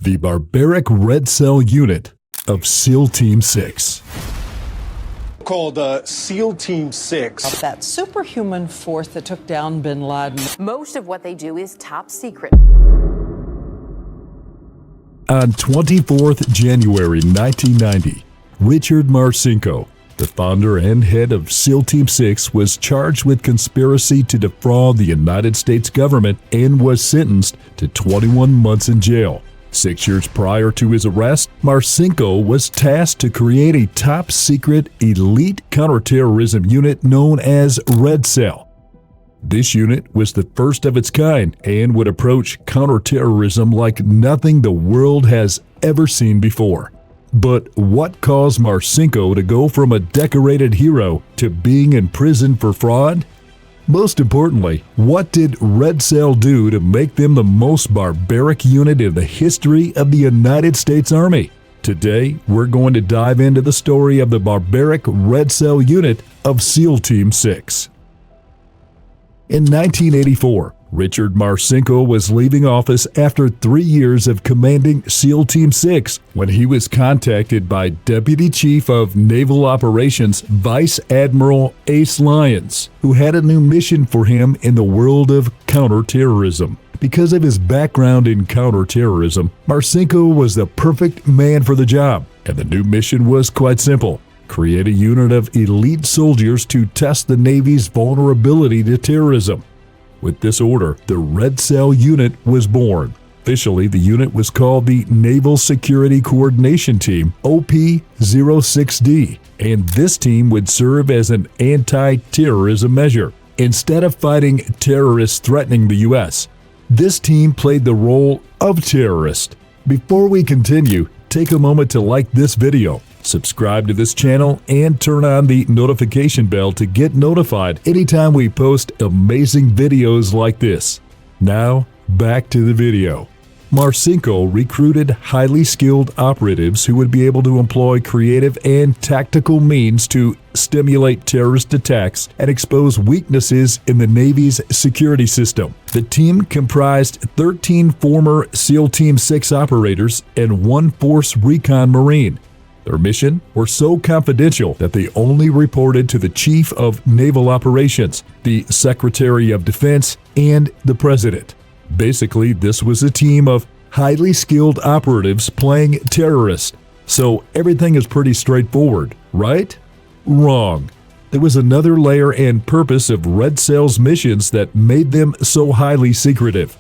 the barbaric Red Cell unit of SEAL Team 6. Called SEAL Team 6. That superhuman force that took down bin Laden. Most of what they do is top secret. On 24th January 1990, Richard Marcinko, the founder and head of SEAL Team 6, was charged with conspiracy to defraud the United States government and was sentenced to 21 months in jail. 6 years prior to his arrest, Marcinko was tasked to create a top-secret elite counterterrorism unit known as Red Cell. This unit was the first of its kind and would approach counterterrorism like nothing the world has ever seen before. But what caused Marcinko to go from a decorated hero to being in prison for fraud? Most importantly, what did Red Cell do to make them the most barbaric unit in the history of the United States Army? Today, we're going to dive into the story of the barbaric Red Cell unit of SEAL Team 6. In 1984, Richard Marcinko was leaving office after 3 years of commanding SEAL Team 6 when he was contacted by Deputy Chief of Naval Operations Vice Admiral Ace Lyons, who had a new mission for him in the world of counterterrorism. Because of his background in counterterrorism, Marcinko was the perfect man for the job, and the new mission was quite simple: create a unit of elite soldiers to test the Navy's vulnerability to terrorism. With this order, the Red Cell unit was born. Officially, the unit was called the Naval Security Coordination Team, OP-06D, and this team would serve as an anti-terrorism measure. Instead of fighting terrorists threatening the U.S., this team played the role of terrorist. Before we continue, take a moment to like this video, subscribe to this channel, and turn on the notification bell to get notified anytime we post amazing videos like this. Now, back to the video. Marcinko recruited highly skilled operatives who would be able to employ creative and tactical means to stimulate terrorist attacks and expose weaknesses in the Navy's security system. The team comprised 13 former SEAL Team 6 operators and 1 Force Recon Marine. Their mission were so confidential that they only reported to the Chief of Naval Operations, the Secretary of Defense, and the President. Basically, this was a team of highly skilled operatives playing terrorists. So everything is pretty straightforward, right? Wrong. There was another layer and purpose of Red Cell's missions that made them so highly secretive.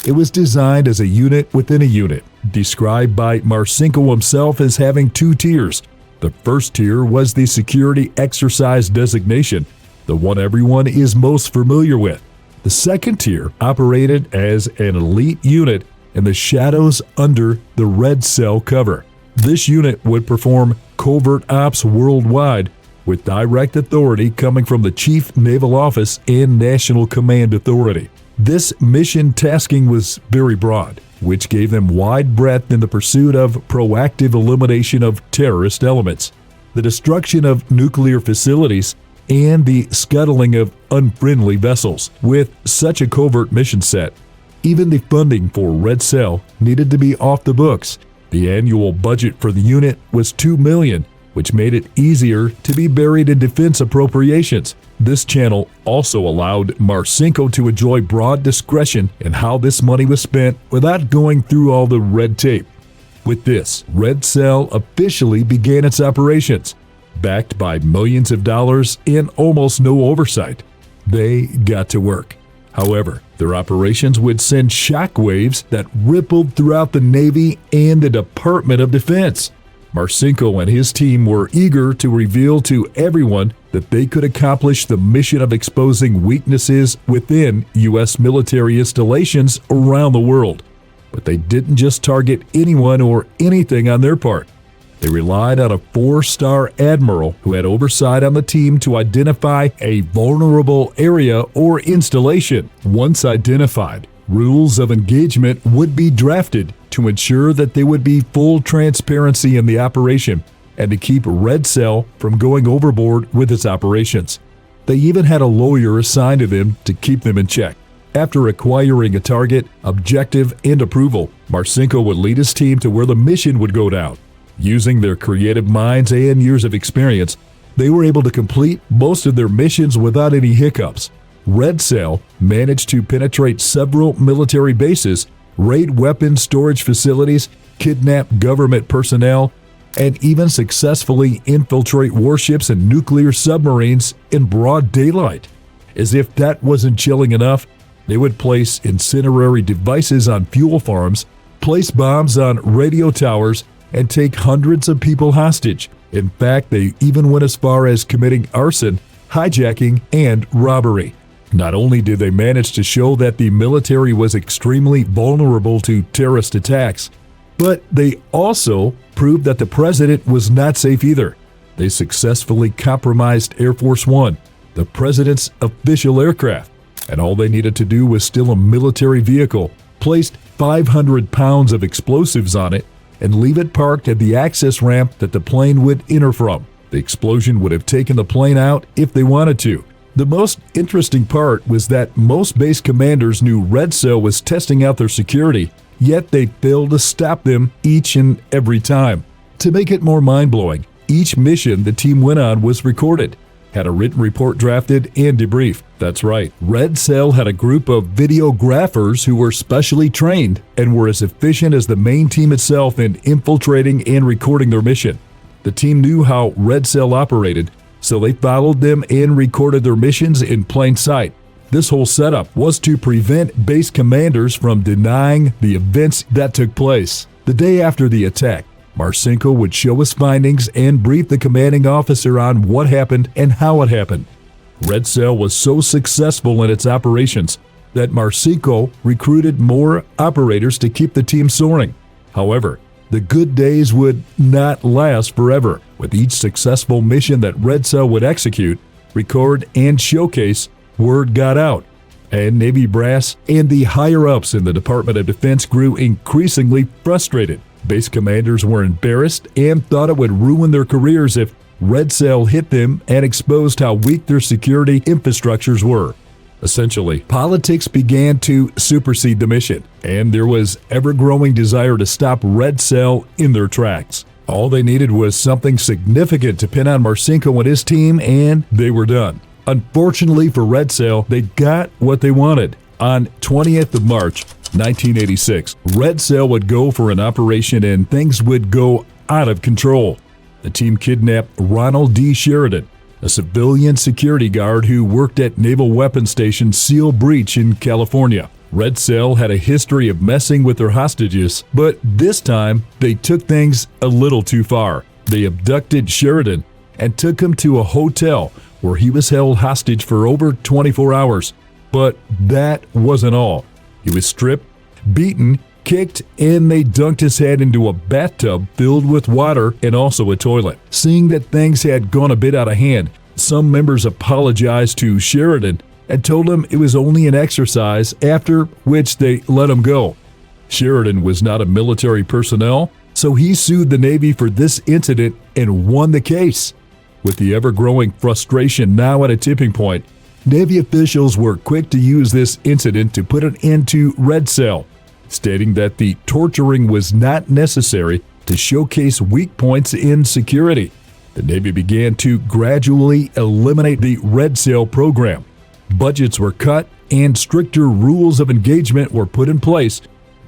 It was designed as a unit within a unit, described by Marcinko himself as having 2 tiers. The first tier was the security exercise designation, the one everyone is most familiar with. The second tier operated as an elite unit in the shadows under the Red Cell cover. This unit would perform covert ops worldwide, with direct authority coming from the Chief Naval Office and National Command Authority. This mission tasking was very broad, which gave them wide breadth in the pursuit of proactive elimination of terrorist elements, the destruction of nuclear facilities, and the scuttling of unfriendly vessels. With such a covert mission set, even the funding for Red Cell needed to be off the books. The annual budget for the unit was $2 million, which made it easier to be buried in defense appropriations. This channel also allowed Marcinko to enjoy broad discretion in how this money was spent without going through all the red tape. With this, Red Cell officially began its operations. Backed by millions of dollars and almost no oversight, they got to work. However, their operations would send shockwaves that rippled throughout the Navy and the Department of Defense. Marcinko and his team were eager to reveal to everyone that they could accomplish the mission of exposing weaknesses within U.S. military installations around the world. But they didn't just target anyone or anything on their part. They relied on a 4-star Admiral who had oversight on the team to identify a vulnerable area or installation. Once identified, rules of engagement would be drafted to ensure that there would be full transparency in the operation and to keep Red Cell from going overboard with its operations. They even had a lawyer assigned to them to keep them in check. After acquiring a target, objective, and approval, Marcinko would lead his team to where the mission would go down. Using their creative minds and years of experience, they were able to complete most of their missions without any hiccups. Red Cell managed to penetrate several military bases, raid weapons storage facilities, kidnap government personnel, and even successfully infiltrate warships and nuclear submarines in broad daylight. As if that wasn't chilling enough, they would place incendiary devices on fuel farms, place bombs on radio towers, and take hundreds of people hostage. In fact, they even went as far as committing arson, hijacking, and robbery. Not only did they manage to show that the military was extremely vulnerable to terrorist attacks, but they also proved that the president was not safe either. They successfully compromised Air Force One, the president's official aircraft, and all they needed to do was steal a military vehicle, placed 500 pounds of explosives on it, and leave it parked at the access ramp that the plane would enter from. The explosion would have taken the plane out if they wanted to. The most interesting part was that most base commanders knew Red Cell was testing out their security, yet they failed to stop them each and every time. To make it more mind-blowing, each mission the team went on was recorded, had a written report drafted, and debriefed. That's right, Red Cell had a group of videographers who were specially trained and were as efficient as the main team itself in infiltrating and recording their mission. The team knew how Red Cell operated, so they followed them and recorded their missions in plain sight. This whole setup was to prevent base commanders from denying the events that took place. The day after the attack, Marcinko would show his findings and brief the commanding officer on what happened and how it happened. Red Cell was so successful in its operations that Marcinko recruited more operators to keep the team soaring. However, the good days would not last forever. With each successful mission that Red Cell would execute, record, and showcase, word got out, and Navy brass and the higher-ups in the Department of Defense grew increasingly frustrated. Base commanders were embarrassed and thought it would ruin their careers if Red Cell hit them and exposed how weak their security infrastructures were. Essentially, politics began to supersede the mission, and there was ever-growing desire to stop Red Cell in their tracks. All they needed was something significant to pin on Marcinko and his team, and they were done. Unfortunately for Red Cell, they got what they wanted. On 20th of March, 1986, Red Cell would go for an operation and things would go out of control. The team kidnapped Ronald D. Sheridan, a civilian security guard who worked at Naval Weapons Station Seal Breach in California. Red Cell had a history of messing with their hostages, but this time they took things a little too far. They abducted Sheridan and took him to a hotel where he was held hostage for over 24 hours. But that wasn't all. He was stripped, beaten, kicked, and they dunked his head into a bathtub filled with water and also a toilet. Seeing that things had gone a bit out of hand, some members apologized to Sheridan and told him it was only an exercise, after which they let him go. Sheridan was not a military personnel, so he sued the Navy for this incident and won the case. With the ever-growing frustration now at a tipping point, Navy officials were quick to use this incident to put an end to Red Cell, stating that the torturing was not necessary to showcase weak points in security. The Navy began to gradually eliminate the Red Cell program. Budgets were cut and stricter rules of engagement were put in place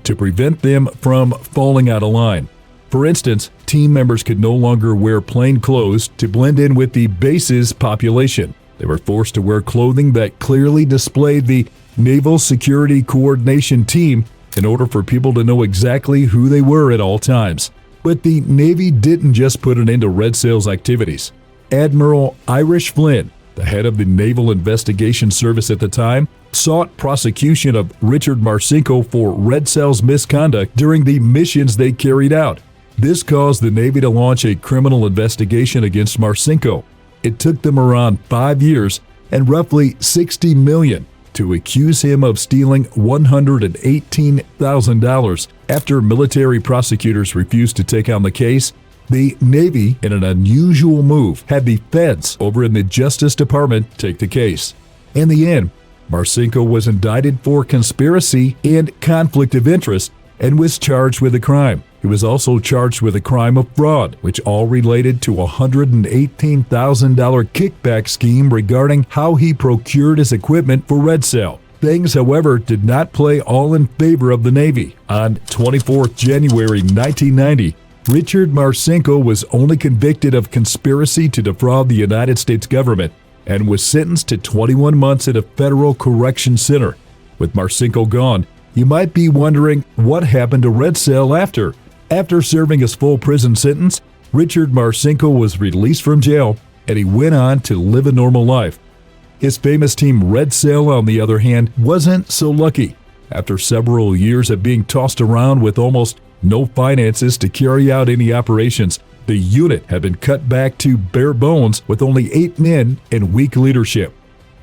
to prevent them from falling out of line. For instance, team members could no longer wear plain clothes to blend in with the base's population. They were forced to wear clothing that clearly displayed the Naval Security Coordination Team in order for people to know exactly who they were at all times. But the Navy didn't just put an end to Red Cell's activities. Admiral Irish Flynn, the head of the Naval Investigation Service at the time, sought prosecution of Richard Marcinko for Red Cell's misconduct during the missions they carried out. This caused the Navy to launch a criminal investigation against Marcinko. It took them around 5 years and roughly $60 million to accuse him of stealing $118,000. After military prosecutors refused to take on the case, the Navy, in an unusual move, had the feds over in the Justice Department take the case. In the end, Marcinko was indicted for conspiracy and conflict of interest and was charged with a crime. He was also charged with a crime of fraud, which all related to a $118,000 kickback scheme regarding how he procured his equipment for Red Cell. Things, however, did not play all in favor of the Navy. On 24th January 1990, Richard Marcinko was only convicted of conspiracy to defraud the United States government and was sentenced to 21 months at a federal correction center. With Marcinko gone, you might be wondering what happened to Red Cell after. After serving his full prison sentence, Richard Marcinko was released from jail and he went on to live a normal life. His famous team Red Cell, on the other hand, wasn't so lucky. After several years of being tossed around with almost no finances to carry out any operations, the unit had been cut back to bare bones with only 8 men and weak leadership.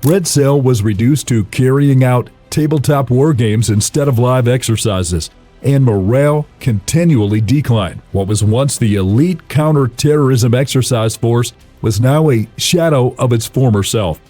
Red Cell was reduced to carrying out tabletop war games instead of live exercises, and morale continually declined. What was once the elite counterterrorism exercise force was now a shadow of its former self.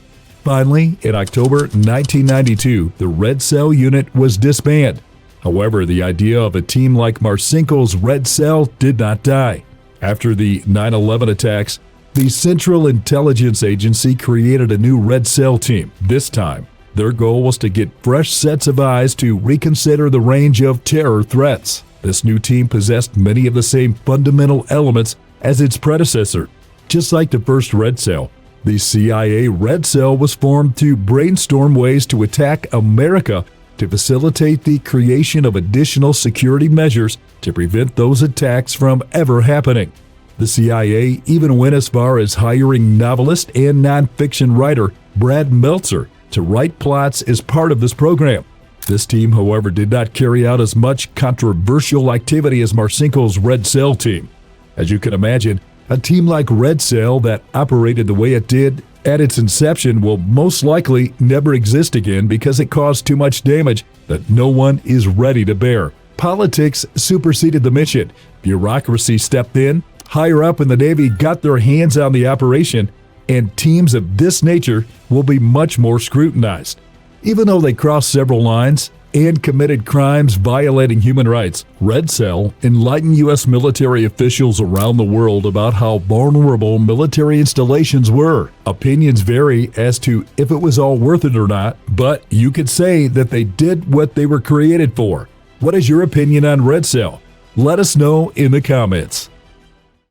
Finally, in October 1992, the Red Cell unit was disbanded. However, the idea of a team like Marcinko's Red Cell did not die. After the 9/11 attacks, the Central Intelligence Agency created a new Red Cell team. This time, their goal was to get fresh sets of eyes to reconsider the range of terror threats. This new team possessed many of the same fundamental elements as its predecessor. Just like the first Red Cell, the CIA Red Cell was formed to brainstorm ways to attack America to facilitate the creation of additional security measures to prevent those attacks from ever happening. The CIA even went as far as hiring novelist and nonfiction writer Brad Meltzer to write plots as part of this program. This team, however, did not carry out as much controversial activity as Marcinko's Red Cell team. As you can imagine, a team like Red Cell that operated the way it did at its inception will most likely never exist again because it caused too much damage that no one is ready to bear. Politics superseded the mission. Bureaucracy stepped in, higher up in the Navy got their hands on the operation, and teams of this nature will be much more scrutinized. Even though they crossed several lines and committed crimes violating human rights, Red Cell enlightened U.S. military officials around the world about how vulnerable military installations were. Opinions vary as to if it was all worth it or not, but you could say that they did what they were created for. What is your opinion on Red Cell? Let us know in the comments.